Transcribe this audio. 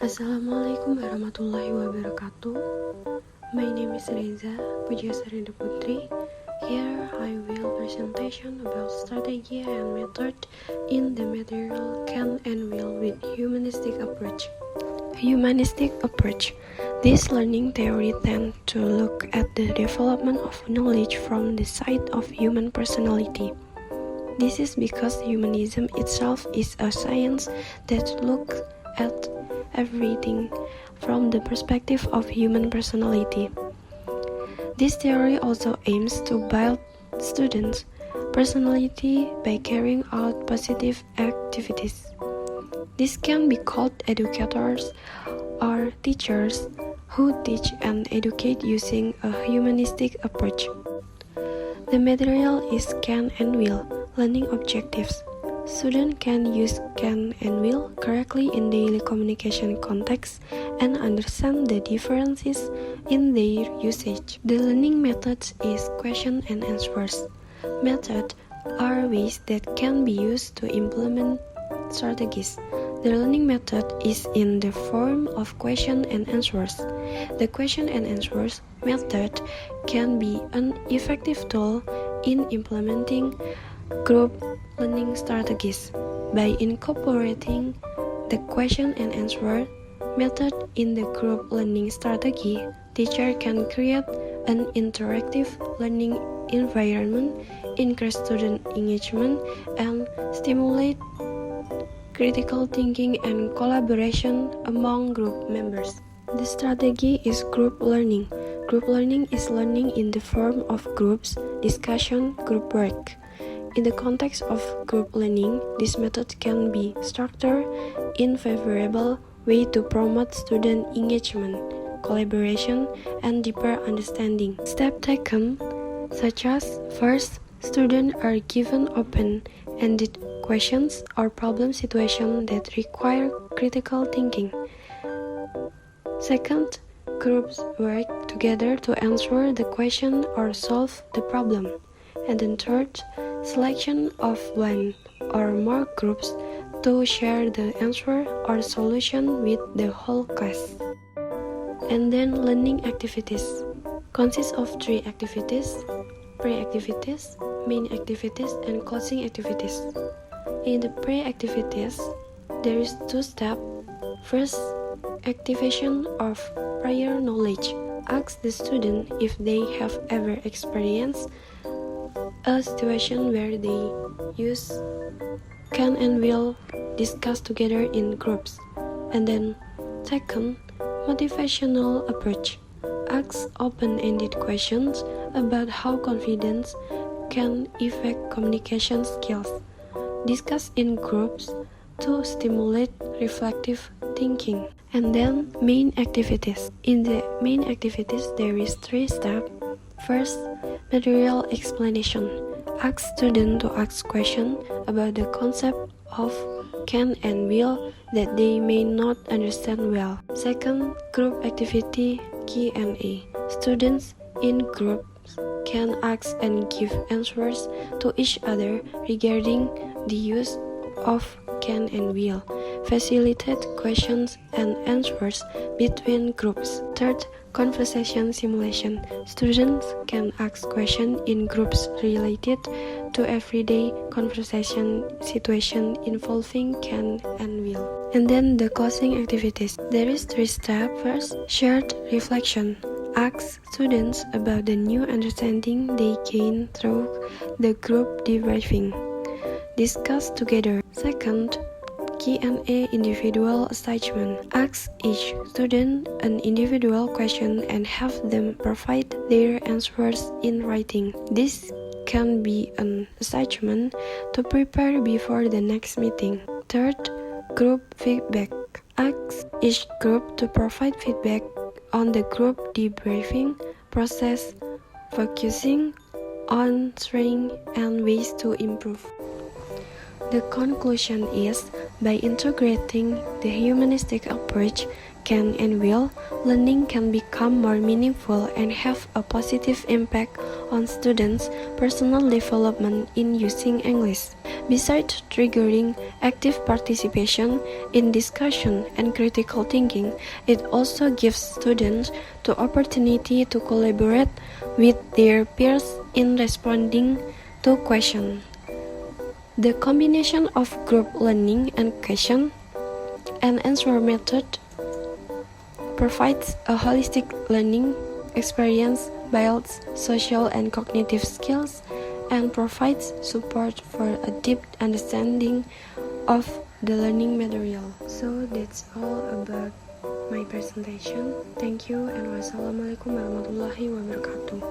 Assalamualaikum warahmatullahi wabarakatuh. My name is Reza, Pujiesta Putri. Here I will presentation about strategy and method in the material can and will with humanistic approach. Humanistic approach. This learning theory tends to look at the development of knowledge from the side of human personality. This is because humanism itself is a science that looks at everything from the perspective of human personality. This theory also aims to build students' personality by carrying out positive activities. This can be called educators or teachers who teach and educate using a humanistic approach. The material is can and will learning objectives. Students can use can and will correctly in daily communication context and understand the differences in their usage. The learning methods is question and answers. Methods are ways that can be used to implement strategies. The learning method is in the form of question and answers. The question and answers method can be an effective tool in implementing group learning strategies. By incorporating the question and answer method in the group learning strategy, teacher can create an interactive learning environment, increase student engagement, and stimulate critical thinking and collaboration among group members. The strategy is group learning. Group learning is learning in the form of groups, discussion, group work. In the context of group learning, this method can be structured in a favorable way to promote student engagement, collaboration, and deeper understanding. Steps taken, such as first, students are given open-ended questions or problem situations that require critical thinking. Second, groups work together to answer the question or solve the problem. And then third, selection of one or more groups to share the answer or solution with the whole class. And then learning activities consists of 3 activities: pre-activities, main activities, and closing activities. In the pre-activities, there is 2 steps. First, activation of prior knowledge. Ask the student if they have ever experienced a situation where they use can and will discuss together in groups. And then second, motivational approach. Ask open-ended questions about how confidence can affect communication skills. Discuss in groups to stimulate reflective thinking. And then main activities. In the main activities, there is 3 steps. First, material explanation. Ask students to ask questions about the concept of can and will that they may not understand well. Second, group activity Q&A. Students in groups can ask and give answers to each other regarding the use of can and will. Facilitate questions and answers between groups. Third, conversation simulation. Students can ask questions in groups related to everyday conversation situation involving can and will. And then the closing activities. There is 3 steps. First, shared reflection. Ask students about the new understanding they gain through the group debriefing. Discuss together. Second, Q&A individual assignment. Ask each student an individual question and have them provide their answers in writing. This can be an assignment to prepare before the next meeting. Third, group feedback. Ask each group to provide feedback on the group debriefing process, focusing on strengths and ways to improve. The conclusion is By integrating the humanistic approach, can and will, learning can become more meaningful and have a positive impact on students' personal development in using English. Besides triggering active participation in discussion and critical thinking, it also gives students the opportunity to collaborate with their peers in responding to questions. The combination of group learning and question and answer method provides a holistic learning experience, builds social and cognitive skills, and provides support for a deep understanding of the learning material. So that's all about my presentation. Thank you and wassalamualaikum warahmatullahi wabarakatuh.